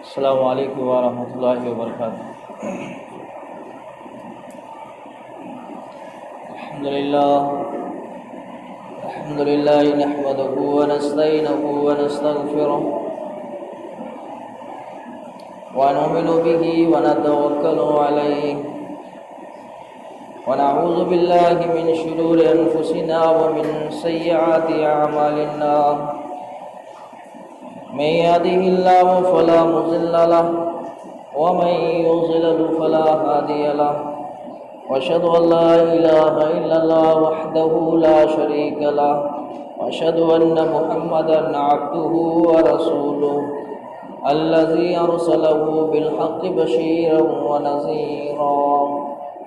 السلام علیکم ورحمۃ اللہ وبرکاتہ۔ الحمدللہ نحمدہ ونستعینہ ونستغفرہ ونؤمن بہ ونتوکل علیہ ونعوذ باللہ من شرور انفسنا ومن سیئات اعمالنا، من يهده الله فلا مضل له ومن يضلل فلا هادي له، واشهد ان لا اله الا الله وحده لا شريك له، واشهد ان محمدا عبده ورسوله الذي ارسله بالحق بشيرا ونذيرا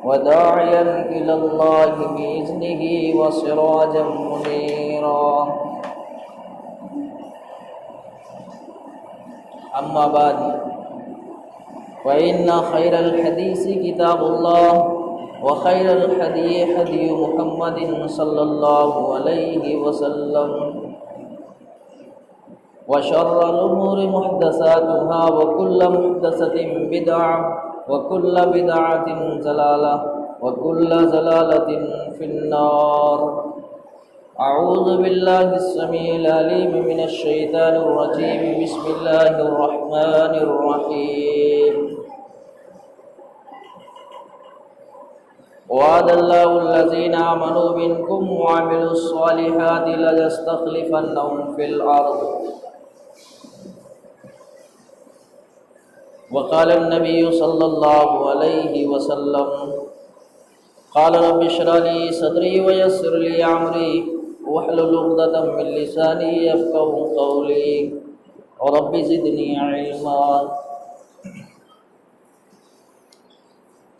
وداعيا الى الله باذنه وسراجا منيرا، اما بعد فإن خير الحديث كتاب الله وخير الهدي هدي محمد صلى الله عليه وسلم وشر الأمور محدثاتها وكل محدثة بدعة وكل بدعة ضلالة وكل ضلالة في النار۔ اعوذ باللہ السمیع العلیم من الشیطان الرجیم، بسم اللہ الرحمن الرحیم۔ وعد اللہ الذین آمنوا منکم وعملوا الصالحات ليستخلفنهم في الارض، وقال النبی صلی اللہ علیہ وسلم قال رب اشرح لي صدری ويسر لي امری واحلل عقدۃ من لسانی یفقهوا قولی رب زدنی علما۔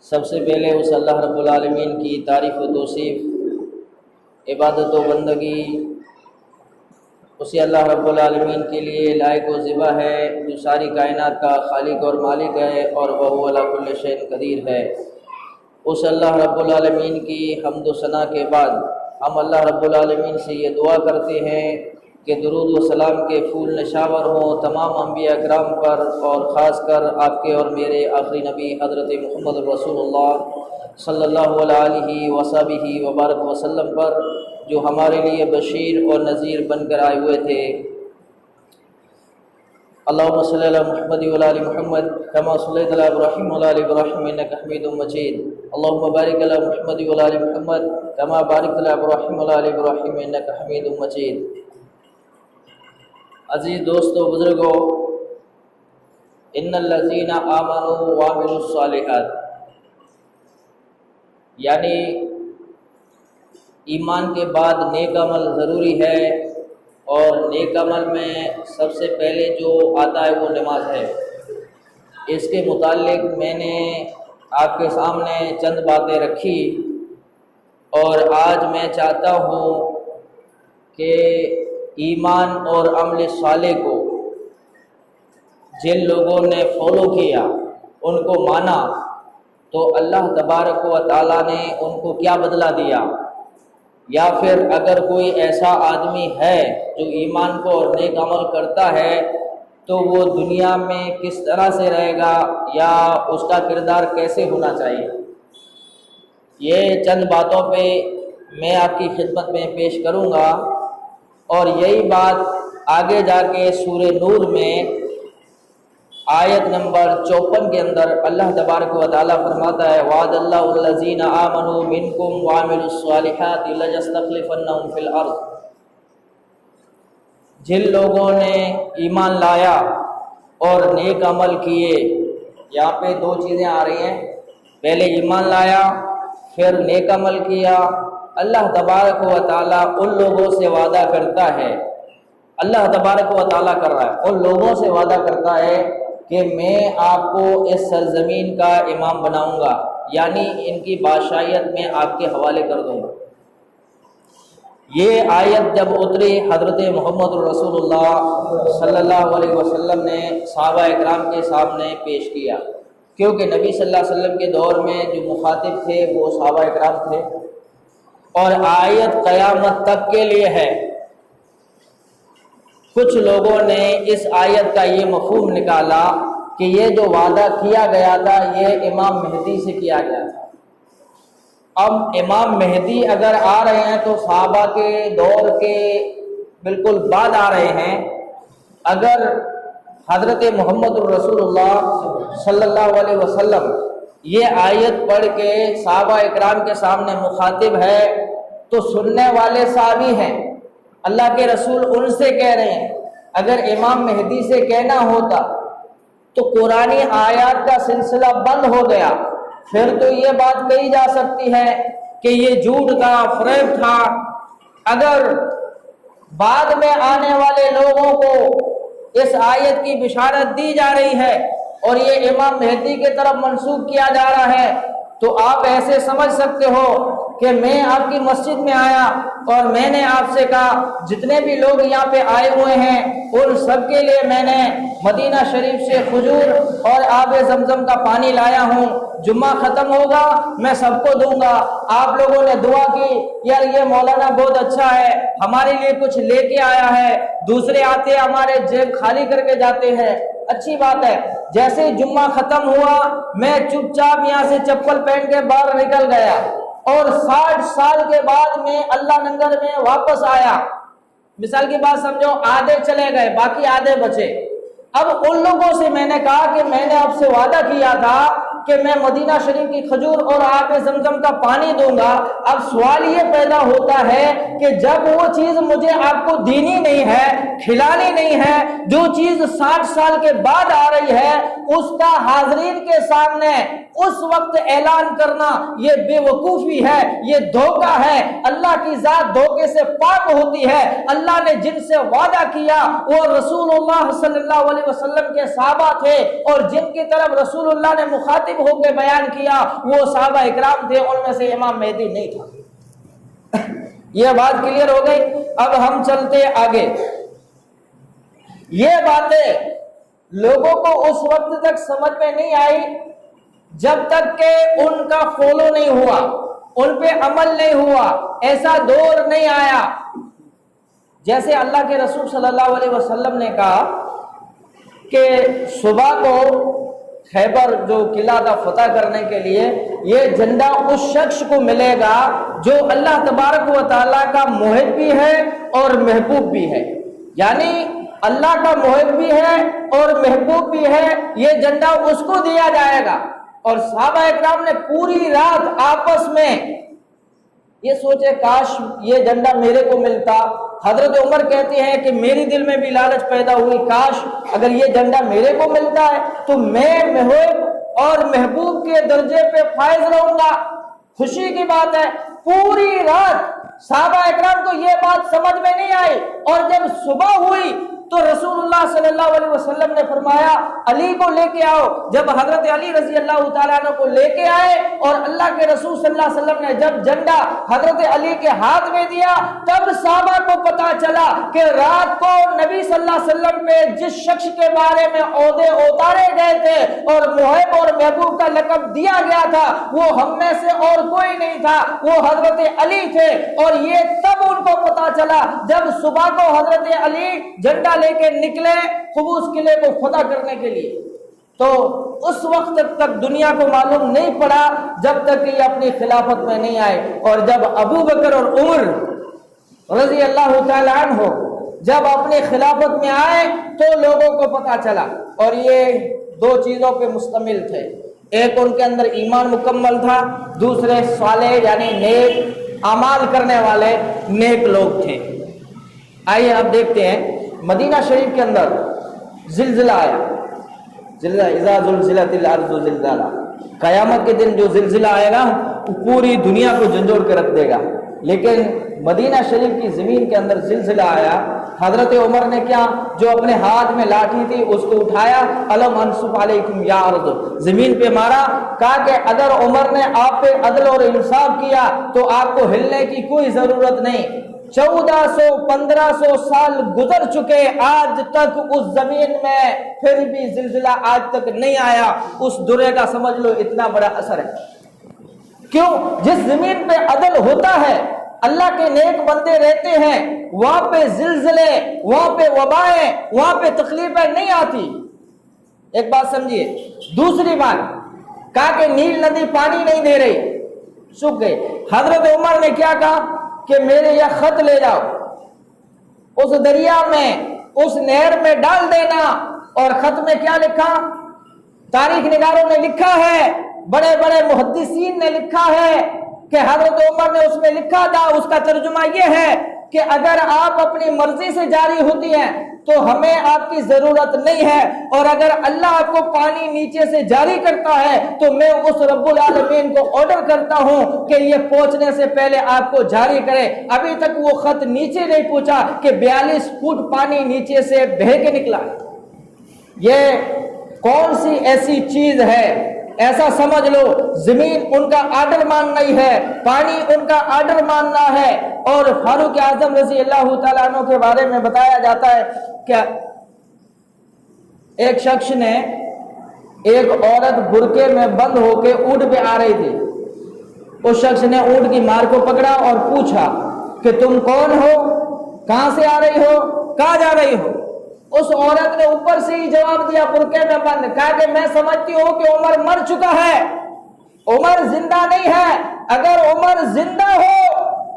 سب سے پہلے اس اللہ رب العالمین کی تعریف و توصیف، عبادت و بندگی اسی اللہ رب العالمین کے لیے لائق و ذبح ہے جو ساری کائنات کا خالق اور مالک ہے، اور وہ علی کل شیء قدیر ہے۔ اس اللہ رب العالمین کی حمد و ثنا کے بعد ہم اللہ رب العالمین سے یہ دعا کرتے ہیں کہ درود و سلام کے پھول نشاور ہوں تمام انبیاء اکرام پر، اور خاص کر آپ کے اور میرے آخری نبی حضرت محمد رسول اللہ صلی اللہ علیہ وصحبہ وبارک وسلم پر، جو ہمارے لیے بشیر اور نذیر بن کر آئے ہوئے تھے۔ اللہم صلی علی محمد وعلی آل محمد کما صلیت علی ابراہیم وعلی آل ابراہیم انک حمید مجید، اللہم بارک علی محمد وعلی آل محمد کما بارکت علی ابراہیم وعلی آل ابراہیم انک حمید مجید۔ عزیز دوستو، بزرگو، ان الذین آمنوا وعملوا الصالحات، یعنی ایمان کے بعد نیک عمل ضروری ہے، اور نیک عمل میں سب سے پہلے جو آتا ہے وہ نماز ہے۔ اس کے متعلق میں نے آپ کے سامنے چند باتیں رکھی، اور آج میں چاہتا ہوں کہ ایمان اور عمل صالح کو جن لوگوں نے فالو کیا، ان کو مانا، تو اللہ تبارک و تعالیٰ نے ان کو کیا بدلہ دیا، یا پھر اگر کوئی ایسا آدمی ہے جو ایمان کو اور نیک عمل کرتا ہے تو وہ دنیا میں کس طرح سے رہے گا، یا اس کا کردار کیسے ہونا چاہیے۔ یہ چند باتوں پہ میں آپ کی خدمت میں پیش کروں گا، اور یہی بات آگے جا کے سورہ نور میں آیت نمبر 54 کے اندر اللہ تبارک و تعالیٰ فرماتا ہے وعد اللہ الذین آمنوا منکم وعملوا الصالحات ليستخلفنهم فی الارض، جن لوگوں نے ایمان لایا اور نیک عمل کیے۔ یہاں پہ دو چیزیں آ رہی ہیں، پہلے ایمان لایا پھر نیک عمل کیا۔ اللہ تبارک و تعالیٰ ان لوگوں سے وعدہ کرتا ہے، اللہ تبارک و تعالیٰ کر رہا ہے، ان لوگوں سے وعدہ کرتا ہے کہ میں آپ کو اس سرزمین کا امام بناؤں گا، یعنی ان کی بادشاہیت میں آپ کے حوالے کر دوں گا۔ یہ آیت جب اتری، حضرت محمد رسول اللہ صلی اللہ علیہ وسلم نے صحابہ اکرام کے سامنے پیش کیا، کیونکہ نبی صلی اللہ علیہ وسلم کے دور میں جو مخاطب تھے وہ صحابہ اکرام تھے، اور آیت قیامت تک کے لیے ہے۔ کچھ لوگوں نے اس آیت کا یہ مفہوم نکالا کہ یہ جو وعدہ کیا گیا تھا یہ امام مہدی سے کیا گیا تھا۔ اب امام مہدی اگر آ رہے ہیں تو صحابہ کے دور کے بالکل بعد آ رہے ہیں۔ اگر حضرت محمد الرسول اللہ صلی اللہ علیہ وسلم یہ آیت پڑھ کے صحابہ اکرام کے سامنے مخاطب ہے تو سننے والے صحابی ہیں، اللہ کے رسول ان سے کہہ رہے ہیں۔ اگر امام مہدی سے کہنا ہوتا تو قرآنی آیات کا سلسلہ بند ہو گیا، پھر تو یہ بات کہی جا سکتی ہے کہ یہ جھوٹ تھا، فریب تھا۔ اگر بعد میں آنے والے لوگوں کو اس آیت کی بشارت دی جا رہی ہے اور یہ امام مہدی کی طرف منسوب کیا جا رہا ہے تو آپ ایسے سمجھ سکتے ہو کہ میں آپ کی مسجد میں آیا اور میں نے آپ سے کہا جتنے بھی لوگ یہاں پہ آئے ہوئے ہیں ان سب کے لیے میں نے مدینہ شریف سے کھجور اور آب زمزم کا پانی لایا ہوں، جمعہ ختم ہوگا میں سب کو دوں گا۔ آپ لوگوں نے دعا کی یار یہ مولانا بہت اچھا ہے، ہمارے لیے کچھ لے کے آیا ہے، دوسرے آتے ہمارے جیب خالی کر کے جاتے ہیں، اچھی بات ہے۔ جیسے ہی جمعہ ختم ہوا میں چپ چاپ یہاں سے چپل پہن کے باہر نکل گیا اور 60 سال کے بعد میں اللہ ننگر میں واپس آیا۔ مثال کی بات سمجھو، آدھے چلے گئے باقی آدھے بچے۔ اب ان لوگوں سے میں نے کہا کہ میں نے آپ سے وعدہ کیا تھا کہ میں مدینہ شریف کی کھجور اور آب زمزم کا پانی دوں گا۔ اب سوال یہ پیدا ہوتا ہے کہ جب وہ چیز مجھے آپ کو دینی نہیں ہے، کھلانی نہیں ہے، جو چیز 60 سال کے بعد آ رہی ہے اس کا حاضرین کے سامنے اس وقت اعلان کرنا یہ بے وقوفی ہے، یہ دھوکہ ہے۔ اللہ کی ذات دھوکے سے پاک ہوتی ہے۔ اللہ نے جن سے وعدہ کیا وہ رسول اللہ صلی اللہ علیہ وسلم کے صحابہ تھے اور جن کی طرف رسول اللہ نے مخاطب ہو کے بیان کیا وہ صحابہ اکرام تھے، ان میں سے امام مہدی نہیں تھا۔ یہ بات کلیئر ہو گئی۔ اب ہم چلتے آگے۔ یہ باتیں لوگوں کو اس وقت تک سمجھ میں نہیں آئی جب تک کہ ان کا فالو نہیں ہوا، ان پہ عمل نہیں ہوا، ایسا دور نہیں آیا۔ جیسے اللہ کے رسول صلی اللہ علیہ وسلم نے کہا کہ صبح کو خیبر جو قلعہ تھا فتح کرنے کے لیے یہ جھنڈا اس شخص کو ملے گا جو اللہ تبارک و تعالیٰ کا محب بھی ہے اور محبوب بھی ہے، یعنی اللہ کا محب بھی ہے اور محبوب بھی ہے، یہ جھنڈا اس کو دیا جائے گا۔ اور صحابہ اکرام نے پوری رات آپس میں یہ سوچے کاش یہ جھنڈا میرے کو ملتا۔ حضرت عمر کہتے ہیں کہ میری دل میں بھی لالچ پیدا ہوئی، کاش اگر یہ جھنڈا میرے کو ملتا ہے تو میں محب اور محبوب کے درجے پہ فائز رہوں گا۔ خوشی کی بات ہے پوری رات صحابہ اکرام کو یہ بات سمجھ میں نہیں آئی، اور جب صبح ہوئی تو رسول اللہ صلی اللہ علیہ وسلم نے فرمایا علی کو لے کے آؤ۔ جب حضرت علی رضی اللہ تعالیٰ عنہ کو لے کے آئے اور اللہ کے رسول صلی اللہ علیہ وسلم نے جب جھنڈا حضرت علی کے ہاتھ میں دیا تب صحابہ کو پتا چلا کہ رات کو نبی صلی اللہ علیہ وسلم پہ جس شخص کے بارے میں عہدے اتارے گئے تھے اور محب اور محبوب کا لقب دیا گیا تھا وہ ہم میں سے اور کوئی نہیں تھا، وہ حضرت علی تھے۔ اور یہ تب ان کو پتا چلا جب صبح کو حضرت علی جھنڈا لے کے نکلے قبوس قلعے کو فتح کرنے کے لیے، تو اس وقت تک دنیا کو معلوم نہیں پڑا جب تک کہ یہ اپنی خلافت میں نہیں آئے۔ اور جب ابو بکر اور عمر رضی اللہ تعالی عنہ جب اپنی خلافت میں آئے تو لوگوں کو پتا چلا، اور یہ دو چیزوں پہ مشتمل تھے، ایک ان کے اندر ایمان مکمل تھا، دوسرے صالح یعنی نیک اعمال کرنے والے نیک لوگ تھے۔ آئیے اب دیکھتے ہیں مدینہ شریف کے اندر زلزلہ آیا، زلزلہ اذا زلزلت الارض زلزالها، قیامت کے دن جو زلزلہ آئے گا وہ پوری دنیا کو جھنجھوڑ کے رکھ دے گا، لیکن مدینہ شریف کی زمین کے اندر زلزلہ آیا۔ حضرت عمر نے کیا، جو اپنے ہاتھ میں لاٹھی تھی اس کو اٹھایا، الم انصب علیکم یا ارض، زمین پہ مارا، کہا کہ اگر عمر نے آپ پہ عدل اور انصاف کیا تو آپ کو ہلنے کی کوئی ضرورت نہیں۔ 1400-1500 سال گزر چکے، آج تک اس زمین میں پھر بھی زلزلہ آج تک نہیں آیا۔ اس درے کا سمجھ لو اتنا بڑا اثر ہے۔ کیوں؟ جس زمین پہ عدل ہوتا ہے، اللہ کے نیک بندے رہتے ہیں، وہاں پہ زلزلے، وہاں پہ وبائیں، وہاں پہ تکلیفیں نہیں آتی۔ ایک بات سمجھیے. دوسری بات کہا کہ نیل ندی پانی نہیں دے رہی, سوکھ گئی. حضرت عمر نے کیا کہا کہ میرے یہ خط لے جاؤ, اس دریا میں, اس نہر میں ڈال دینا. اور خط میں کیا لکھا؟ تاریخ نگاروں نے لکھا ہے, بڑے بڑے محدثین نے لکھا ہے کہ حضرت عمر نے اس میں لکھا تھا, اس کا ترجمہ یہ ہے کہ اگر آپ اپنی مرضی سے جاری ہوتی ہیں تو ہمیں آپ کی ضرورت نہیں ہے, اور اگر اللہ آپ کو پانی نیچے سے جاری کرتا ہے تو میں اس رب العالمین کو آرڈر کرتا ہوں کہ یہ پہنچنے سے پہلے آپ کو جاری کرے. ابھی تک وہ خط نیچے نہیں پہنچا کہ 42 فٹ پانی نیچے سے بہہ کے نکلا. یہ کون سی ایسی چیز ہے؟ ایسا سمجھ لو زمین ان کا آرڈر مان نہیں ہے, پانی ان کا آرڈر ماننا ہے. اور فاروق اعظم رضی اللہ تعالیٰ عنہ کے بارے میں بتایا جاتا ہے کہ ایک شخص نے ایک عورت برقعے میں بند ہو کے اونٹ پہ آ رہی تھی. اس شخص نے اونٹ کی مار کو پکڑا اور پوچھا کہ تم کون ہو, کہاں سے آ رہی ہو, کہاں جا رہی ہو؟ اس عورت نے اوپر سے ہی جواب دیا برقعے میں بند, کہا کہ میں سمجھتی ہوں کہ عمر مر چکا ہے, عمر زندہ نہیں ہے. اگر عمر زندہ ہو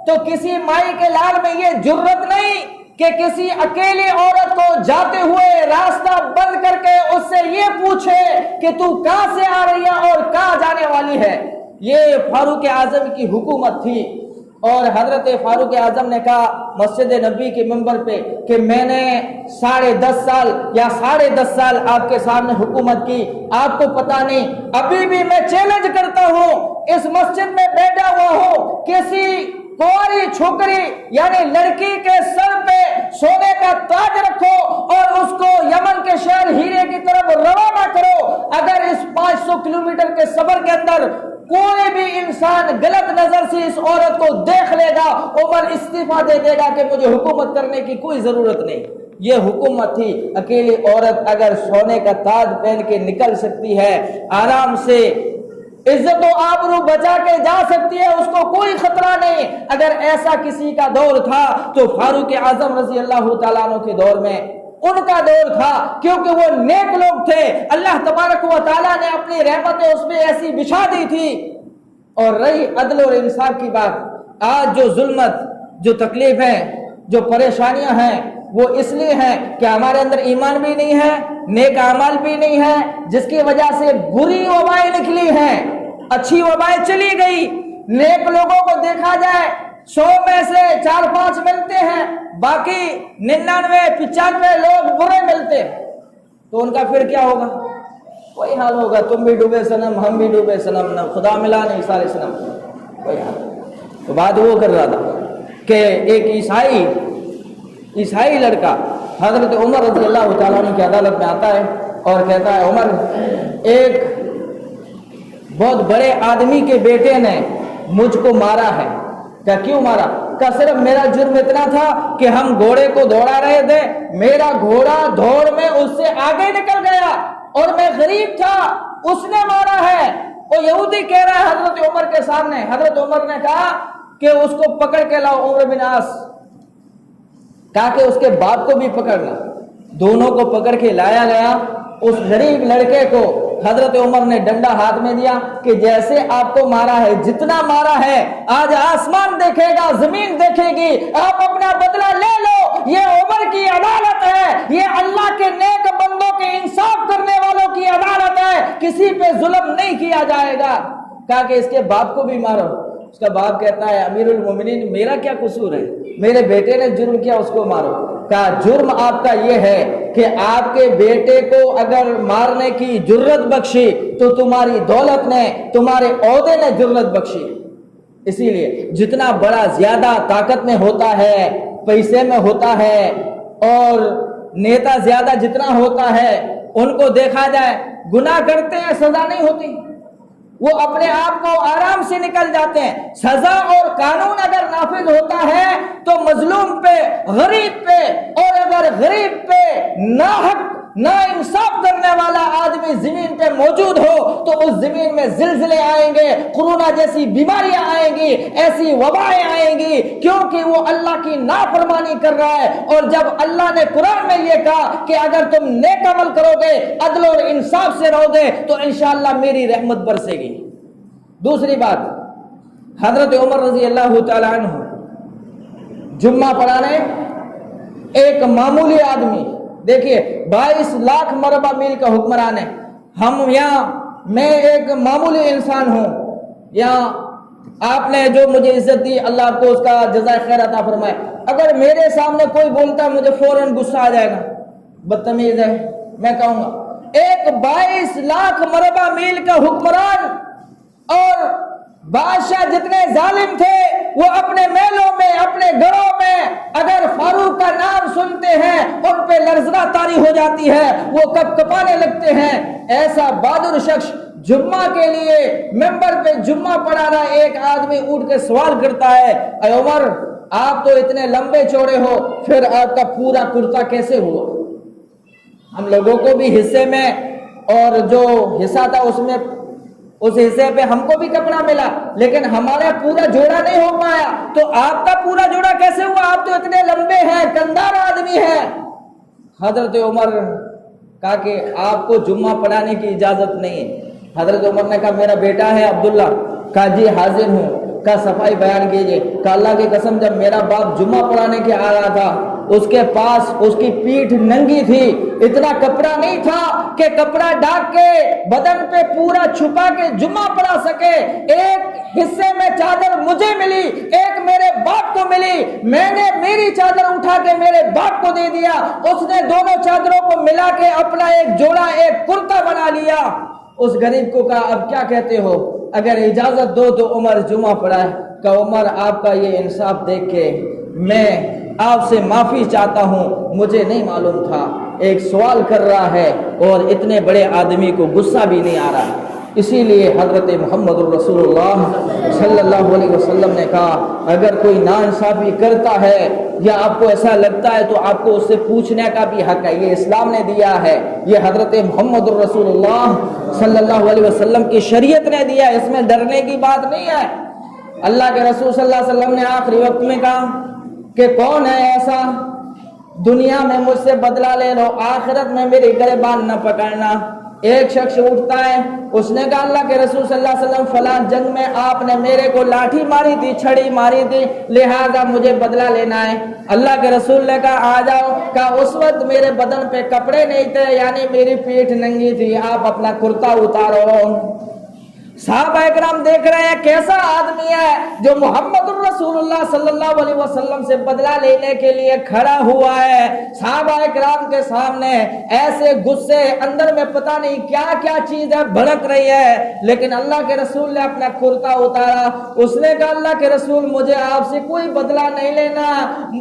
تو کسی مائی کے لال میں یہ جرت نہیں کہ کسی اکیلی عورت کو جاتے ہوئے راستہ بند کر کے اس سے یہ پوچھے کہ تو کہاں سے آ رہی ہے اور کہاں جانے والی ہے. یہ فاروق اعظم کی حکومت تھی. اور حضرت فاروق اعظم نے کہا مسجد نبی کے منبر پہ کہ میں نے 10.5 سال یا 10.5 سال آپ کے سامنے حکومت کی, آپ کو پتا نہیں. ابھی بھی میں چیلنج کرتا ہوں, اس مسجد میں بیٹھا ہوا ہوں, کسی کوری چھوکری یعنی لڑکی کے سر پہ سونے کا تاج رکھو اور اس کو یمن کے شہر ہیرے کی طرف روانہ کرو. اگر اس 500 کلومیٹر کے سفر کے اندر کوئی بھی انسان غلط نظر سے اس عورت کو دیکھ لے گا, عمر استعفیٰ دے دے گا کہ مجھے حکومت کرنے کی کوئی ضرورت نہیں. یہ حکومت تھی. اکیلی عورت اگر سونے کا تاج پہن کے نکل سکتی ہے, آرام سے عزت و آبرو بچا کے جا سکتی ہے, اس کو کوئی خطرہ نہیں. اگر ایسا کسی کا دور تھا تو فاروق اعظم رضی اللہ تعالیٰ عنہ کے دور میں ان کا دور تھا, کیونکہ وہ نیک لوگ تھے. اللہ تبارک و تعالیٰ نے اپنی رحمتیں اس میں ایسی بچھا دی تھی. اور رہی عدل اور انصاف کی بات, آج جو ظلمت, جو تکلیفیں, جو پریشانیاں ہیں وہ اس لیے ہیں کہ ہمارے اندر ایمان بھی نہیں ہے, نیک اعمال بھی نہیں ہے, جس کی وجہ سے بری وبائیں نکلی ہیں, اچھی وبائیں چلی گئی. نیک لوگوں کو دیکھا جائے 100 میں سے 4-5 ملتے ہیں, باقی 99-95 لوگ برے ملتے, تو ان کا پھر کیا ہوگا؟ وہی حال ہوگا, تم بھی ڈوبے صنم, ہم بھی ڈوبے صنم, نہ خدا ملا نہیں سارے صنم, وہی حال. تو بات وہ کر رہا تھا کہ ایک عیسائی لڑکا حضرت عمر رضی اللہ تعالیٰ عنہ کی عدالت میں آتا ہے اور کہتا ہے عمر, ایک بہت بڑے آدمی کے بیٹے نے مجھ کو مارا ہے. کیا کیوں مارا؟ کہ صرف میرا جرم اتنا تھا کہ ہم گھوڑے کو دوڑا رہے تھے, میرا گھوڑا دوڑ میں اس سے آگے نکل گیا اور میں غریب تھا, اس نے مارا ہے. وہ یہودی کہہ رہا ہے حضرت عمر کے سامنے. حضرت عمر نے کہا کہ اس کو پکڑ کے لاؤ. عمر بن عاص کہا کہ اس کے باپ کو بھی پکڑنا. دونوں کو پکڑ کے لایا گیا. اس غریب لڑکے کو حضرت عمر نے ڈنڈا ہاتھ میں دیا کہ جیسے آپ کو مارا ہے, جتنا مارا ہے, آج آسمان دیکھے گا, زمین دیکھے گی, آپ اپنا بدلہ لے لو. یہ عمر کی عدالت ہے, یہ اللہ کے نیک بندوں کے انصاف کرنے والوں کی عدالت ہے, کسی پہ ظلم نہیں کیا جائے گا. کہا کہ اس کے باپ کو بھی مارو. اس کا باپ کہتا ہے امیر المومنین میرا کیا قصور ہے, میرے بیٹے نے جرم کیا, اس کو مارو. کہا جرم آپ کا یہ ہے کہ آپ کے بیٹے کو اگر مارنے کی جرت بخشی تو تمہاری دولت نے, تمہارے عہدے نے جرت بخشی. اسی لیے جتنا بڑا زیادہ طاقت میں ہوتا ہے, پیسے میں ہوتا ہے, اور نیتا زیادہ جتنا ہوتا ہے, ان کو دیکھا جائے گناہ کرتے ہیں سزا نہیں ہوتی, وہ اپنے آپ کو آرام سے نکل جاتے ہیں. سزا اور قانون اگر نافذ ہوتا ہے تو مظلوم پہ, غریب پہ, اور اگر غریب پہ ناحق نا انصاف کرنے والا آدمی زمین پہ موجود ہو تو اس زمین میں زلزلے آئیں گے، کورونا جیسی بیماریاں آئیں گی، ایسی وبائیں آئیں گی، کیونکہ وہ اللہ کی نافرمانی کر رہا ہے۔ اور جب اللہ نے قرآن میں یہ کہا کہ اگر تم نیک عمل کرو گے، عدل اور انصاف سے رہو گے تو انشاءاللہ میری رحمت برسے گی۔ دوسری بات، حضرت عمر رضی اللہ تعالی عنہ جمعہ پڑھانے، ایک معمولی آدمی، دیکھیے 22 لاکھ مربع میل کا حکمران ہے، ہم یہاں، میں ایک معمولی انسان ہوں، یہاں آپ نے جو مجھے عزت دی، اللہ آپ کو اس کا جزائے خیر عطا فرمائے۔ اگر میرے سامنے کوئی بولتا ہے مجھے فوراً غصہ آ جائے گا، بدتمیز ہے، میں کہوں گا ایک 22 لاکھ مربع میل کا حکمران اور بادشاہ جتنے ظالم تھے، وہ اپنے محلوں میں، اپنے گھروں میں اگر فاروق کا نام سنتے ہیں ان پہ لرزنا طاری ہو جاتی ہے، وہ کپ کپانے لگتے ہیں۔ ایسا بہادر شخص جمعہ کے لیے ممبر پہ جمعہ پڑھا رہا، ایک آدمی اٹھ کے سوال کرتا ہے، اے عمر آپ تو اتنے لمبے چوڑے ہو، پھر آپ کا پورا کرتا کیسے ہوا؟ ہم لوگوں کو بھی حصے میں، اور جو حصہ تھا اس میں، اس حصے پہ ہم کو بھی کپڑا ملا، لیکن ہمارا پورا جوڑا نہیں ہو پایا، تو آپ کا پورا جوڑا کیسے ہوا؟ آپ تو اتنے لمبے ہیں، کندار آدمی ہیں۔ حضرت عمر کہا کہ آپ کو جمعہ پڑھانے کی اجازت نہیں ہے۔ حضرت عمر نے کہا میرا بیٹا ہے عبداللہ، کہا جی حاضر ہوں، کہا صفائی بیان کیجئے۔ کہا اللہ کی قسم جب میرا باپ جمعہ پڑھانے کے آ رہا تھا، اس کے پاس اس کی پیٹھ ننگی تھی، اتنا کپڑا نہیں تھا کہ کپڑا ڈھانپ کے بدن پہ پورا چھپا کے جمعہ پڑھا سکے۔ ایک حصے میں چادر مجھے ملی، ایک میرے باپ کو ملی، میں نے میری چادر اٹھا کے میرے باپ کو دے دیا، اس نے دونوں چادروں کو ملا کے اپنا ایک جوڑا، ایک کرتا بنا لیا۔ اس غریب کو کہا اب کیا کہتے ہو، اگر اجازت دو تو عمر جمعہ پڑھائے۔ کہ عمر آپ کا یہ انصاف دیکھ کے میں آپ سے معافی چاہتا ہوں، مجھے نہیں معلوم تھا، ایک سوال کر رہا ہے اور اتنے بڑے آدمی کو غصہ بھی نہیں آ رہا۔ اسی لیے حضرت محمد الرسول اللہ صلی اللہ علیہ وسلم نے کہا اگر کوئی ناانصافی کرتا ہے یا آپ کو ایسا لگتا ہے تو آپ کو اس سے پوچھنے کا بھی حق ہے، یہ اسلام نے دیا ہے، یہ حضرت محمد الرسول اللہ صلی اللہ علیہ وسلم کی شریعت نے دیا ہے، اس میں ڈرنے کی بات نہیں ہے۔ اللہ کے رسول صلی اللہ علیہ وسلم نے آخری وقت میں کہا کہ کون ہے ایسا دنیا میں مجھ سے بدلہ لے لو، آخرت میں میری گریبان نہ پکڑنا۔ ایک شخص اٹھتا ہے، اس نے کہا اللہ کے رسول صلی اللہ علیہ وسلم فلاں جنگ میں آپ نے میرے کو لاٹھی ماری تھی، چھڑی ماری تھی، لہذا مجھے بدلہ لینا ہے۔ اللہ کے رسول نے کہا آ جاؤ۔ کہا اس وقت میرے بدن پہ کپڑے نہیں تھے، یعنی میری پیٹھ ننگی تھی، آپ اپنا کرتا اتارو۔ صحابہ اکرام دیکھ رہے ہیں کیسا آدمی ہے جو محمد الرسول اللہ صلی اللہ علیہ وسلم سے بدلہ لینے کے لیے کھڑا ہوا ہے۔ صحابہ اکرام کے سامنے ایسے غصے، اندر میں پتہ نہیں کیا کیا چیز ہے بھڑک رہی ہے، لیکن اللہ کے رسول نے اپنا کرتا اتارا۔ اس نے کہا اللہ کے رسول مجھے آپ سے کوئی بدلہ نہیں لینا۔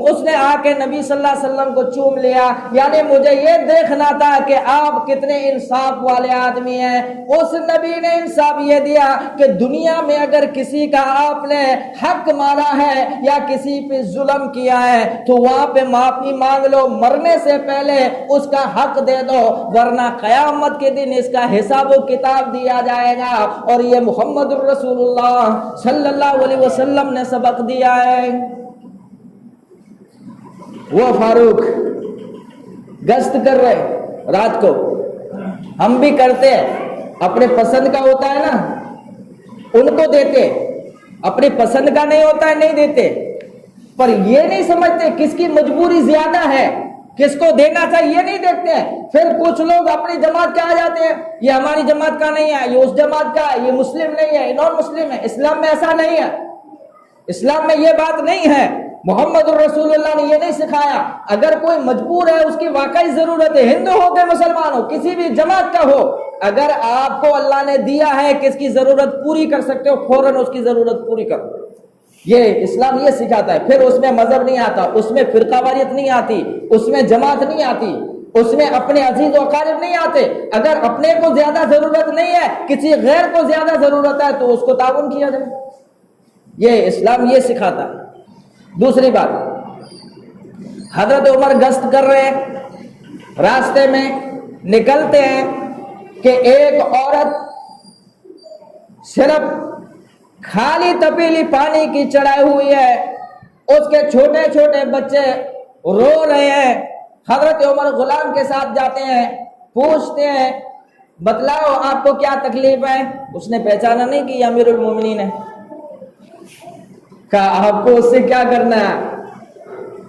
اس نے آ کے نبی صلی اللہ علیہ وسلم کو چوم لیا، یعنی مجھے یہ دیکھنا تھا کہ آپ کتنے انصاف والے آدمی ہیں۔ اس نبی نے انصاف یہ دیا کہ دنیا میں اگر کسی کا آپ نے حق مارا ہے یا کسی پہ ظلم کیا ہے تو وہاں پہ معافی مانگ لو، مرنے سے پہلے اس کا حق دے دو، ورنہ قیامت کے دن اس کا حساب و کتاب دیا جائے گا۔ اور یہ محمد الرسول اللہ صلی اللہ علیہ وسلم نے سبق دیا ہے۔ وہ فاروق گشت کر رہے رات کو، ہم بھی کرتے ہیں، اپنے پسند کا ہوتا ہے نا ان کو دیتے، اپنی پسند کا نہیں ہوتا ہے نہیں دیتے، پر یہ نہیں سمجھتے کس کی مجبوری زیادہ ہے، کس کو دینا چاہیے یہ نہیں دیکھتے ہیں۔ پھر کچھ لوگ اپنی جماعت کے آ جاتے ہیں، یہ ہماری جماعت کا نہیں ہے، یہ اس جماعت کا ہے، یہ مسلم نہیں ہے، یہ نان مسلم ہے۔ اسلام میں ایسا نہیں ہے، اسلام میں یہ بات نہیں ہے، محمد الرسول اللہ نے یہ نہیں سکھایا۔ اگر کوئی مجبور ہے، اس کی واقعی ضرورت ہے، ہندو ہو کہ مسلمان ہو، کسی بھی جماعت کا ہو، اگر آپ کو اللہ نے دیا ہے کہ اس کی ضرورت پوری کر سکتے ہو، فوراً اس کی ضرورت پوری کرو۔ یہ اسلام یہ سکھاتا ہے۔ پھر اس میں مذہب نہیں آتا، اس میں فرقہ واریت نہیں آتی، اس میں جماعت نہیں آتی، اس میں اپنے عزیز و اقارب نہیں آتے۔ اگر اپنے کو زیادہ ضرورت نہیں ہے، کسی غیر کو زیادہ ضرورت ہے تو اس کو تعاون کیا جائے، یہ اسلام یہ سکھاتا ہے۔ دوسری بات، حضرت عمر گشت کر رہے ہیں، راستے میں نکلتے ہیں کہ ایک عورت صرف خالی تپیلی پانی کی چڑھائی ہوئی ہے، اس کے چھوٹے چھوٹے بچے رو رہے ہیں، حضرت عمر غلام کے ساتھ جاتے ہیں، پوچھتے ہیں بتلاؤ آپ کو کیا تکلیف ہے؟ اس نے پہچانا نہیں کہ یہ امیر المومنین ہے۔ کہا آپ کو اس سے کیا کرنا ہے؟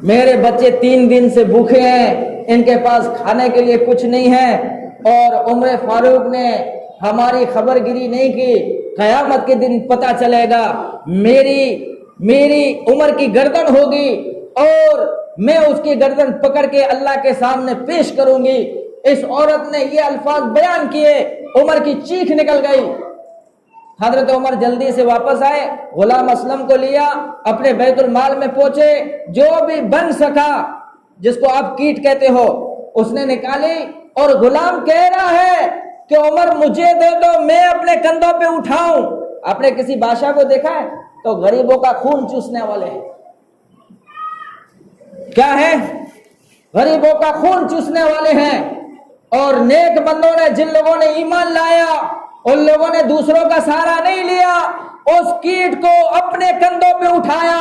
میرے بچے 3 دن سے بھوکے ہیں، ان کے پاس کھانے کے لیے کچھ نہیں ہے، اور عمر فاروق نے ہماری خبر گیری نہیں کی، قیامت کے دن پتہ چلے گا، میری عمر کی گردن ہوگی اور میں اس کی گردن پکڑ کے اللہ کے سامنے پیش کروں گی۔ اس عورت نے یہ الفاظ بیان کیے، عمر کی چیخ نکل گئی۔ حضرت عمر جلدی سے واپس آئے، غلام اسلم کو لیا، اپنے بیت المال میں پہنچے، جو بھی بن سکا، جس کو آپ کیٹ کہتے ہو، اس نے نکالی، اور غلام کہہ رہا ہے کہ عمر مجھے دے دو، میں اپنے کندھوں پہ اٹھاؤں۔ آپ نے کسی بادشاہ کو دیکھا ہے تو غریبوں کا خون چوسنے والے ہیں، کیا ہے؟ غریبوں کا خون چوسنے والے ہیں۔ اور نیک بندوں نے، جن لوگوں نے ایمان لایا، ان لوگوں نے دوسروں کا سہارا نہیں لیا، اس کیٹ کو اپنے کندھوں پہ اٹھایا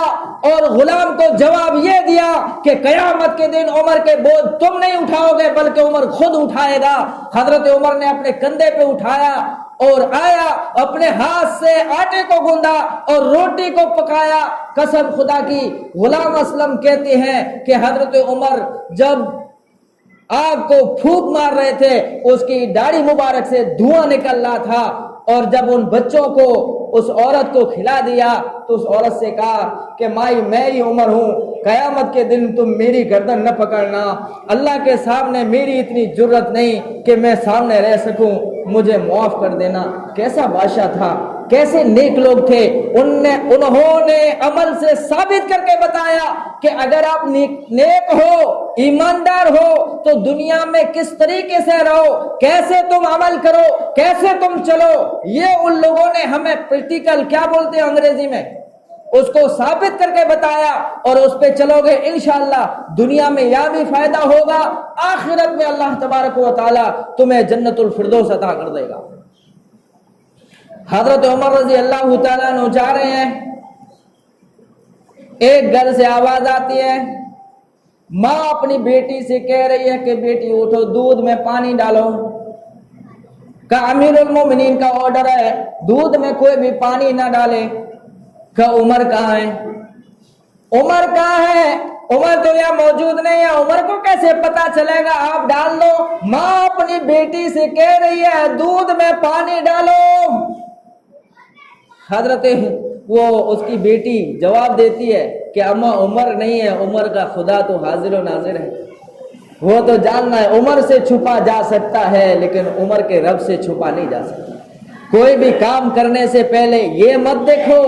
اور غلام کو جواب یہ دیا کہ قیامت کے دن عمر کے بوجھ تم نہیں اٹھاؤ گے بلکہ عمر خود اٹھائے گا۔ حضرت عمر نے اپنے کندھے پہ اٹھایا اور آیا، اپنے ہاتھ سے آٹے کو گوندھا اور روٹی کو پکایا۔ قسم خدا کی، غلام اسلم کہتے ہیں کہ حضرت عمر جب آگ کو پھونک مار رہے تھے، اس کی داڑھی مبارک سے دھواں نکل رہا تھا، اور جب ان بچوں کو اس عورت کو کھلا دیا تو اس عورت سے کہا کہ مائی میں ہی عمر ہوں، قیامت کے دن تم میری گردن نہ پکڑنا، اللہ کے سامنے میری اتنی جرت نہیں کہ میں سامنے رہ سکوں، مجھے معاف کر دینا۔ کیسا بادشاہ تھا، کیسے نیک لوگ تھے، انہوں نے عمل سے ثابت کر کے بتایا کہ اگر آپ نیک ہو، ایماندار ہو تو دنیا میں کس طریقے سے رہو، کیسے تم عمل کرو، کیسے تم چلو۔ یہ ان لوگوں نے ہمیں پریکٹیکل کیا بولتے ہیں انگریزی میں، اس کو ثابت کر کے بتایا، اور اس پہ چلو گے انشاءاللہ دنیا میں یا بھی فائدہ ہوگا، آخرت میں اللہ تبارک و تعالی تمہیں جنت الفردوس عطا کر دے گا۔ حضرت عمر رضی اللہ تعالیٰ عنہ جا رہے ہیں، ایک گھر سے آواز آتی ہے، ماں اپنی بیٹی سے کہہ رہی ہے کہ بیٹی اٹھو، دودھ میں پانی ڈالو۔ کہ امیر المومنین کا آرڈر ہے، دودھ میں کوئی بھی پانی نہ ڈالے۔ کہ عمر کہاں ہے؟ عمر کہاں ہے؟ عمر تو یہاں موجود نہیں ہے، عمر کو کیسے پتا چلے گا؟ آپ ڈال دو۔ ماں اپنی بیٹی سے کہہ رہی ہے دودھ میں پانی ڈالو۔ حضرت وہ اس کی بیٹی جواب دیتی ہے کہ اماں عمر نہیں ہے، عمر کا خدا تو حاضر و ناظر ہے، وہ تو جاننا ہے، عمر سے چھپا جا سکتا ہے لیکن عمر کے رب سے چھپا نہیں جا سکتا۔ کوئی بھی کام کرنے سے پہلے یہ مت دیکھو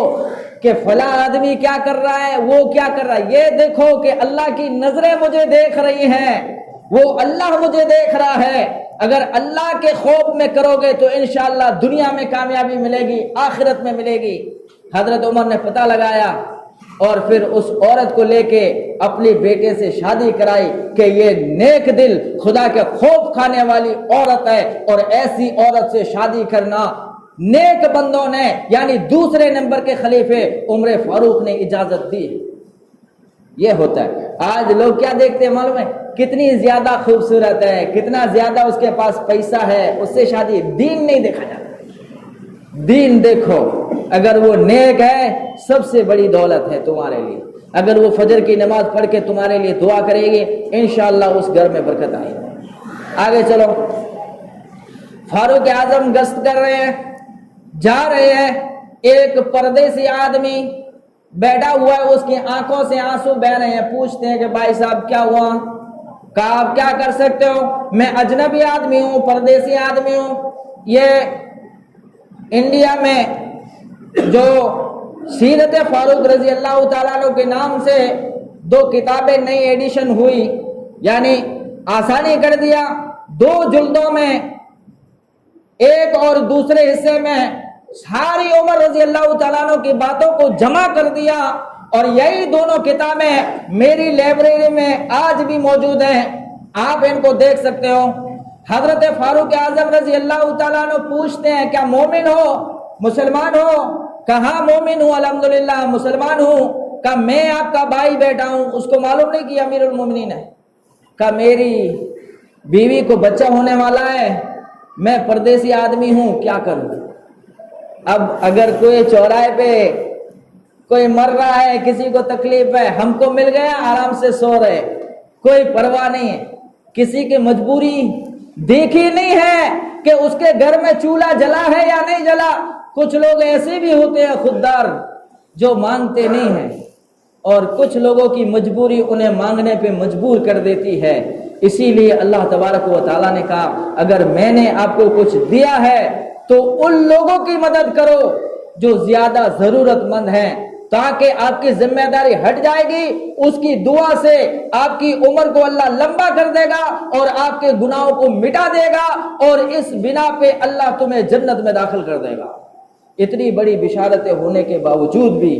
کہ فلاں آدمی کیا کر رہا ہے، وہ کیا کر رہا ہے، یہ دیکھو کہ اللہ کی نظریں مجھے دیکھ رہی ہیں، وہ اللہ مجھے دیکھ رہا ہے۔ اگر اللہ کے خوف میں کرو گے تو انشاءاللہ دنیا میں کامیابی ملے گی، آخرت میں ملے گی۔ حضرت عمر نے پتہ لگایا اور پھر اس عورت کو لے کے اپنی بیٹے سے شادی کرائی کہ یہ نیک دل خدا کے خوف کھانے والی عورت ہے، اور ایسی عورت سے شادی کرنا نیک بندوں نے، یعنی دوسرے نمبر کے خلیفے عمر فاروق نے اجازت دی۔ یہ ہوتا ہے۔ آج لوگ کیا دیکھتے ہیں معلوم ہے؟ کتنی زیادہ خوبصورت ہے، کتنا زیادہ اس کے پاس پیسہ ہے، اس سے شادی۔ دین نہیں دیکھا جاتا، دین دیکھو، اگر وہ نیک ہے سب سے بڑی دولت ہے تمہارے لیے۔ اگر وہ فجر کی نماز پڑھ کے تمہارے لیے دعا کرے گی انشاءاللہ اس گھر میں برکت آئے گی۔ آگے چلو، فاروق اعظم گشت کر رہے ہیں، جا رہے ہیں، ایک پردیسی آدمی بیٹھا ہوا ہے، اس کی آنکھوں سے آنسو بہ رہے ہیں۔ پوچھتے ہیں کہ بھائی صاحب کیا ہوا؟ کہا آپ کیا کر سکتے ہو، میں اجنبی آدمی ہوں، پردیسی آدمی ہوں۔ یہ انڈیا میں جو سیرت فاروق رضی اللہ تعالیٰ عنہ کے نام سے 2 کتابیں نئی ایڈیشن ہوئی، یعنی آسانی کر دیا، 2 جلدوں میں، ایک اور دوسرے حصے میں ساری عمر رضی اللہ تعالیٰ عنہ کی باتوں کو جمع کر دیا، اور یہی دونوں کتابیں میری لائبریری میں آج بھی موجود ہیں، آپ ان کو دیکھ سکتے ہو۔ حضرت فاروق اعظم رضی اللہ تعالیٰ عنہ پوچھتے ہیں کیا مومن ہو، مسلمان ہو؟ کہا مومن ہوں، الحمدللہ مسلمان ہوں۔ کہا میں آپ کا بھائی بیٹا ہوں، اس کو معلوم نہیں کہ امیر المومنین ہے۔ کہا میری بیوی کو بچہ ہونے والا ہے، میں پردیسی آدمی ہوں، کیا کروں؟ اب اگر کوئی چوراہے پہ کوئی مر رہا ہے، کسی کو تکلیف ہے، ہم کو مل گیا آرام سے سو رہے، کوئی پرواہ نہیں ہے، کسی کی مجبوری دیکھی نہیں ہے کہ اس کے گھر میں چولہا جلا ہے یا نہیں جلا۔ کچھ لوگ ایسے بھی ہوتے ہیں خوددار جو مانگتے نہیں ہیں، اور کچھ لوگوں کی مجبوری انہیں مانگنے پہ مجبور کر دیتی ہے۔ اسی لیے اللہ تبارک و تعالیٰ نے کہا اگر میں نے آپ کو کچھ دیا ہے تو ان لوگوں کی مدد کرو جو زیادہ ضرورت مند ہیں، تاکہ آپ کی ذمہ داری ہٹ جائے گی۔ اس کی دعا سے آپ کی عمر کو اللہ لمبا کر دے گا اور آپ کے گناہوں کو مٹا دے گا، اور اس بنا پہ اللہ تمہیں جنت میں داخل کر دے گا۔ اتنی بڑی بشارتیں ہونے کے باوجود بھی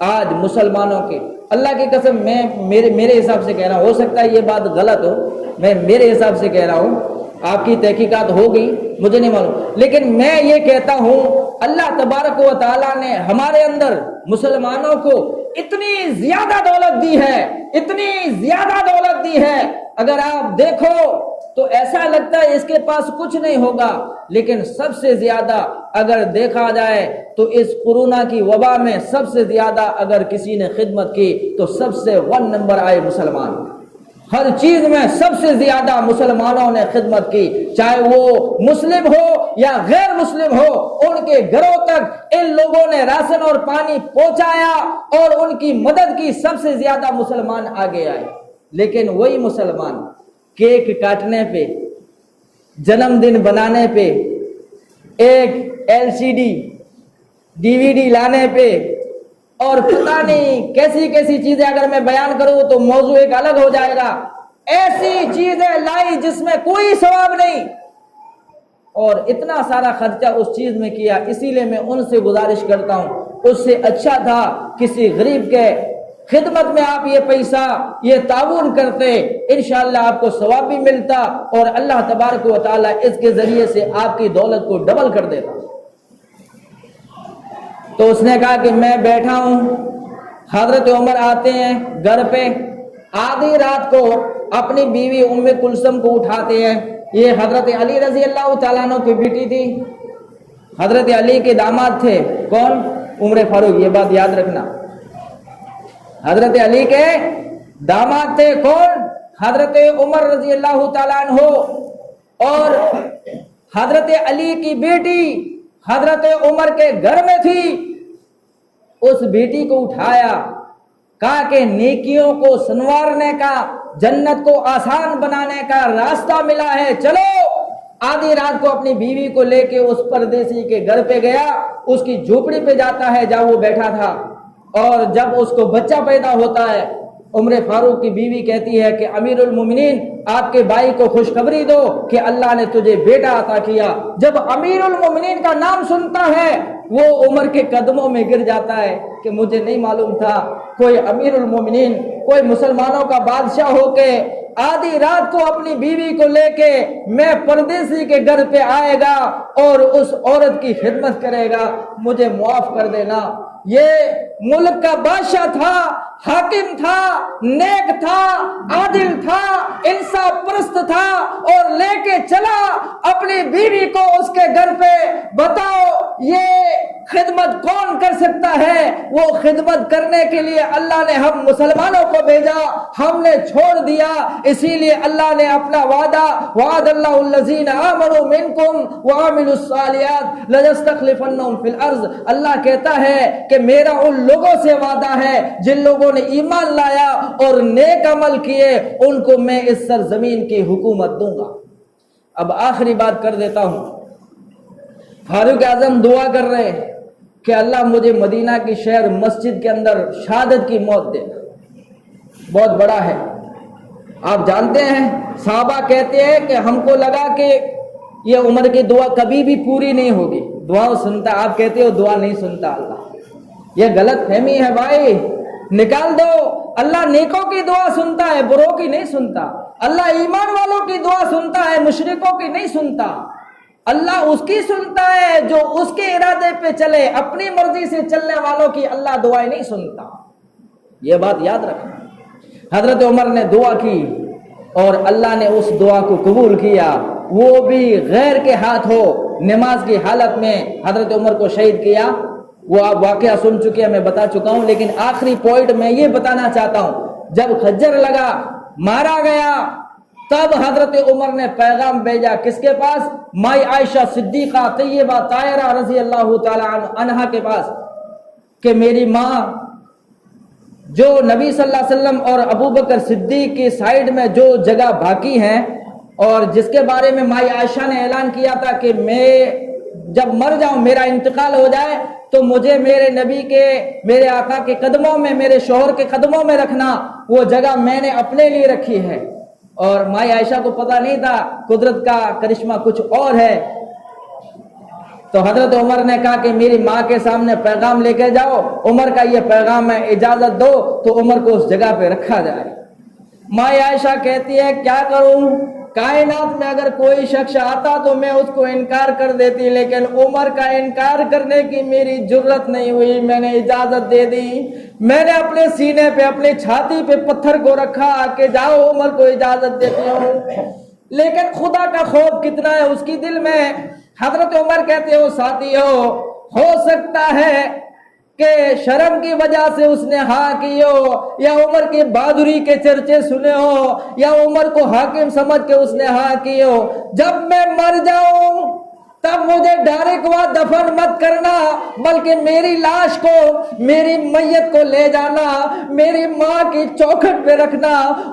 آج مسلمانوں کے، اللہ کی قسم میں میرے حساب سے کہہ رہا ہوں، ہو سکتا ہے یہ بات غلط ہو، میں میرے حساب سے کہہ رہا ہوں، آپ کی تحقیقات ہوگی مجھے نہیں معلوم، لیکن میں یہ کہتا ہوں اللہ تبارک و تعالیٰ نے ہمارے اندر مسلمانوں کو اتنی زیادہ دولت دی ہے، اتنی زیادہ دولت دی ہے، اگر آپ دیکھو تو ایسا لگتا ہے اس کے پاس کچھ نہیں ہوگا، لیکن سب سے زیادہ اگر دیکھا جائے تو اس کورونا کی وبا میں سب سے زیادہ اگر کسی نے خدمت کی تو سب سے 1 نمبر آئے مسلمان۔ ہر چیز میں سب سے زیادہ مسلمانوں نے خدمت کی، چاہے وہ مسلم ہو یا غیر مسلم ہو، ان کے گھروں تک ان لوگوں نے راشن اور پانی پہنچایا اور ان کی مدد کی، سب سے زیادہ مسلمان آگے آئے۔ لیکن وہی مسلمان کیک کاٹنے پہ، جنم دن بنانے پہ، ایک LCD DVD لانے پہ، اور پتہ نہیں کیسی کیسی چیزیں اگر میں بیان کروں تو موضوع ایک الگ ہو جائے گا، ایسی چیزیں لائی جس میں کوئی ثواب نہیں، اور اتنا سارا خرچہ اس چیز میں کیا۔ اسی لیے میں ان سے گزارش کرتا ہوں، اس سے اچھا تھا کسی غریب کے خدمت میں آپ یہ پیسہ، یہ تعاون کرتے، انشاءاللہ آپ کو ثواب بھی ملتا اور اللہ تبارک و تعالیٰ اس کے ذریعے سے آپ کی دولت کو ڈبل کر دیتا۔ تو اس نے کہا کہ میں بیٹھا ہوں، حضرت عمر آتے ہیں گھر پہ، آدھی رات کو اپنی بیوی ام کلثوم کو اٹھاتے ہیں۔ یہ حضرت علی رضی اللہ تعالیٰ عنہ کی بیٹی تھی، حضرت علی کے داماد تھے کون؟ عمر فاروق، یہ بات یاد رکھنا، حضرت علی کے داماد تھے کون؟ حضرت عمر رضی اللہ تعالیٰ عنہ، اور حضرت علی کی بیٹی حضرت عمر کے گھر میں تھی۔ اس بیٹی کو اٹھایا، کہا کہ نیکیوں کو سنوارنے کا، جنت کو آسان بنانے کا راستہ ملا ہے، چلو۔ آدھی رات کو اپنی بیوی کو لے کے اس پردیسی کے گھر پہ گیا، اس کی جھوپڑی پہ جاتا ہے جہاں وہ بیٹھا تھا، اور جب اس کو بچہ پیدا ہوتا ہے، عمر فاروق کی بیوی کہتی ہے کہ امیر المومنین آپ کے بھائی کو خوشخبری دو کہ اللہ نے تجھے بیٹا عطا کیا۔ جب امیر المومنین کا نام سنتا ہے وہ عمر کے قدموں میں گر جاتا ہے کہ مجھے نہیں معلوم تھا کوئی امیر المومنین، کوئی مسلمانوں کا بادشاہ ہو کے آدھی رات کو اپنی بیوی کو لے کے میں پردیسی کے گھر پہ آئے گا اور اس عورت کی خدمت کرے گا، مجھے معاف کر دینا۔ یہ ملک کا بادشاہ تھا، حاکم تھا، نیک تھا، عادل تھا، انصاف پرست تھا، اور لے کے چلا اپنی بیوی کو اس کے گھر پہ۔ بتاؤ یہ خدمت کون کر سکتا ہے؟ وہ خدمت کرنے کے لیے اللہ نے ہم مسلمانوں کو بھیجا، ہم نے چھوڑ دیا۔ اسی لیے اللہ نے اپنا وعدہ، وعد اللہ الذین آمنوا منکم وعملوا الصالحات لَيَسْتَخْلِفَنَّهُمْ فِي الْأَرْضِ، اللہ کہتا ہے کہ میرا ان لوگوں سے وعدہ ہے جن لوگوں نے ایمان لایا اور نیک عمل کیے، ان کو میں اس سرزمین کی حکومت دوں گا۔ اب آخری بات کر دیتا ہوں، فاروق اعظم دعا کر رہے کہ اللہ مجھے مدینہ کی شہر مسجد کے اندر شہادت کی موت دے، بہت بڑا ہے۔ آپ جانتے ہیں صحابہ کہتے ہیں کہ ہم کو لگا کہ یہ عمر کی دعا کبھی بھی پوری نہیں ہوگی، دعا سنتا، آپ کہتے ہو دعا نہیں سنتا اللہ، یہ غلط فہمی ہے بھائی، نکال دو۔ اللہ نیکوں کی دعا سنتا ہے، بروں کی نہیں سنتا۔ اللہ ایمان والوں کی دعا سنتا ہے، مشرکوں کی نہیں سنتا۔ اللہ اس کی سنتا ہے جو اس کے ارادے پہ چلے، اپنی مرضی سے چلنے والوں کی اللہ دعائیں نہیں سنتا۔ یہ بات یاد رکھنا۔ حضرت عمر نے دعا کی اور اللہ نے اس دعا کو قبول کیا، وہ بھی غیر کے ہاتھ ہو، نماز کی حالت میں حضرت عمر کو شہید کیا۔ وہ آپ واقعہ سن چکے ہیں، میں بتا چکا ہوں، لیکن آخری پوائنٹ میں یہ بتانا چاہتا ہوں، جب خنجر لگا، مارا گیا، تب حضرت عمر نے پیغام بھیجا کس کے پاس؟ مائی عائشہ صدیقہ طیبہ طاہرہ رضی اللہ تعالی عنہا کے پاس، کہ میری ماں جو نبی صلی اللہ علیہ وسلم اور ابو بکر صدیق کی سائیڈ میں جو جگہ باقی ہیں، اور جس کے بارے میں مائی عائشہ نے اعلان کیا تھا کہ میں جب مر جاؤں، میرا انتقال ہو جائے تو مجھے میرے نبی کے، میرے آقا کے قدموں میں، میرے شوہر کے قدموں میں رکھنا، وہ جگہ میں نے اپنے لیے رکھی ہے۔ اور مائی عائشہ کو پتہ نہیں تھا، قدرت کا کرشمہ کچھ اور ہے۔ تو حضرت عمر نے کہا کہ میری ماں کے سامنے پیغام لے کے جاؤ، عمر کا یہ پیغام ہے، اجازت دو تو عمر کو اس جگہ پہ رکھا جائے۔ ماں عائشہ کہتی ہے کیا کروں، کائنات میں اگر کوئی شخص آتا تو میں اس کو انکار کر دیتی، لیکن عمر کا انکار کرنے کی میری جرت نہیں ہوئی، میں نے اجازت دے دی۔ میں نے اپنے سینے پہ، اپنی چھاتی پہ پتھر کو رکھا کہ جاؤ عمر کو اجازت دیتی ہوں۔ لیکن خدا کا خوف کتنا ہے اس کی دل میں۔ حضرت عمر کہتے ہو ساتھیو، ہو سکتا ہے کہ شرم کی وجہ سے اس نے ہاں کی ہو، یا عمر کی بہادری کے چرچے سنے ہو، یا عمر کو حاکم سمجھ کے اس نے ہاں کی ہو۔ جب میں مر جاؤں تب مجھے ڈائریکٹ وہاں دفن مت کرنا، بلکہ میری لاش کو، میری میت کو لے جانا، میری ماں کی چوکھٹ پہ رکھنا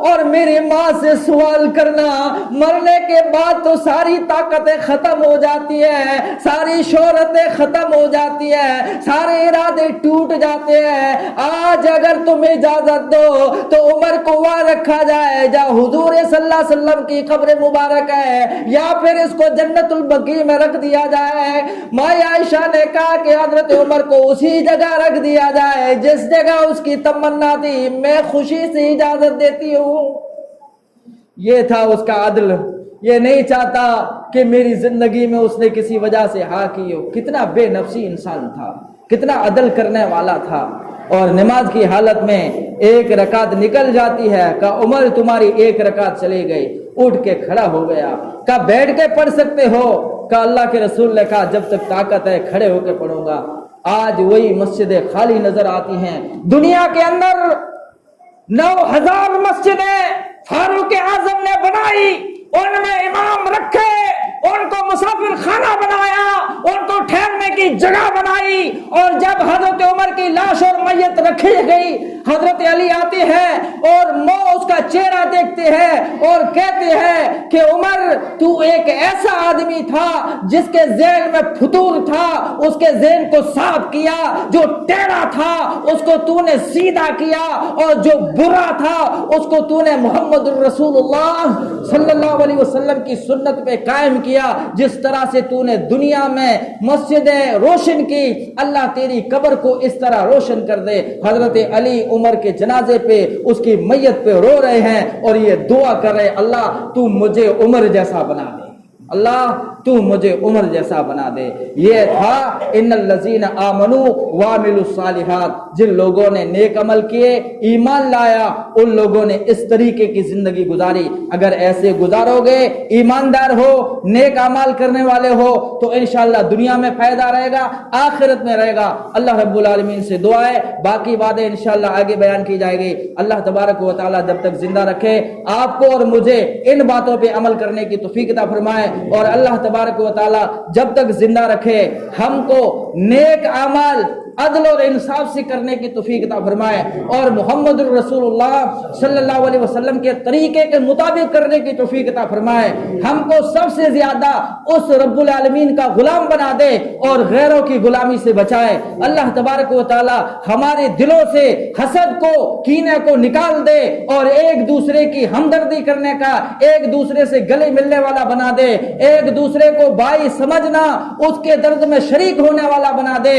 اور میری ماں سے سوال کرنا۔ مرنے کے بعد تو ساری طاقتیں ختم ہو جاتی ہے، ساری شہرتیں ختم ہو جاتی ہے، سارے ارادے ٹوٹ جاتے ہیں۔ آج اگر تم اجازت دو تو عمر کو وہاں رکھا جائے جہاں حضور صلی اللہ علیہ وسلم کی قبر مبارک ہے، یا پھر اس کو جنت البقیع میں رکھ دیا جائے۔ مائی عائشہ نے کہا کہ حضرت عمر کو اسی جگہ رکھ دیا جائے جس جگہ اس کی تمنا تھی، میں خوشی سے اجازت دیتی ہوں۔ یہ تھا اس کا عدل، یہ نہیں چاہتا کہ میری زندگی میں اس نے کسی وجہ سے ہاں کی ہو۔ کتنا بے نفسی انسان تھا، کتنا عدل کرنے والا تھا۔ اور نماز کی حالت میں ایک رکعت نکل جاتی ہے، کہ عمر تمہاری ایک رکعت چلی گئی، اٹھ کے کھڑا ہو گیا۔ کہ بیٹھ کے پڑھ سکتے ہو؟ کہ اللہ کے رسول نے کہا جب تک طاقت ہے کھڑے ہو کے پڑھوں گا۔ آج وہی مسجدیں خالی نظر آتی ہیں۔ دنیا کے اندر 9000 مسجدیں فاروق اعظم نے بنائی، ان میں امام رکھے، ان کو مسافر خانہ بنایا، ان کو ٹھہرنے کی جگہ بنائی، اور جب حضرت عمر کی لاش اور میت رکھی گئی، حضرت علی آتے ہیں اور اس کا چہرہ دیکھتے ہیں اور کہتے ہیں کہ عمر تو ایک ایسا آدمی تھا جس کے ذہن میں فطور تھا، اس کے ذہن کو صاف کیا، جو ٹیڑھا تھا اس کو تو نے سیدھا کیا، اور جو برا تھا اس کو تو نے محمد رسول اللہ صلی اللہ علیہ وسلم کی سنت پہ قائم کیا۔ جس طرح سے تو نے دنیا میں مسجدیں روشن کی، اللہ تیری قبر کو اس طرح روشن کر دے۔ حضرت علی عمر کے جنازے پہ، اس کی میت پہ رو رہے ہیں اور یہ دعا کر رہے، اللہ تو مجھے عمر جیسا بنا دے، اللہ تو مجھے عمر جیسا بنا دے۔ یہ تھا ان الذین آمنوا وعملوا الصالحات، جن لوگوں نے نیک عمل کیے، ایمان لایا، ان لوگوں نے اس طریقے کی زندگی گزاری۔ اگر ایسے گزارو گے، ایماندار ہو، نیک اعمال کرنے والے ہو، تو انشاءاللہ دنیا میں فائدہ رہے گا، آخرت میں رہے گا۔ اللہ رب العالمین سے دعا ہے، باقی باتیں انشاءاللہ آگے بیان کی جائے گی۔ اللہ تبارک و تعالی جب تک زندہ رکھے، آپ کو اور مجھے ان باتوں پہ عمل کرنے کی توفیق عطا فرمائے، اور اللہ تبارک و تعالی جب تک زندہ رکھے ہم کو نیک اعمال عدل اور انصاف سے کرنے کی توفیق عطا فرمائے، اور محمد الرسول اللہ صلی اللہ علیہ وسلم کے طریقے کے مطابق کرنے کی توفیق عطا فرمائے۔ ہم کو سب سے زیادہ اس رب العالمین کا غلام بنا دے اور غیروں کی غلامی سے بچائے۔ اللہ تبارک و تعالی ہمارے دلوں سے حسد کو، کینے کو نکال دے، اور ایک دوسرے کی ہمدردی کرنے کا، ایک دوسرے سے گلے ملنے والا بنا دے، ایک دوسرے کو بھائی سمجھنا، اس کے درد میں شریک ہونے والا بنا دے۔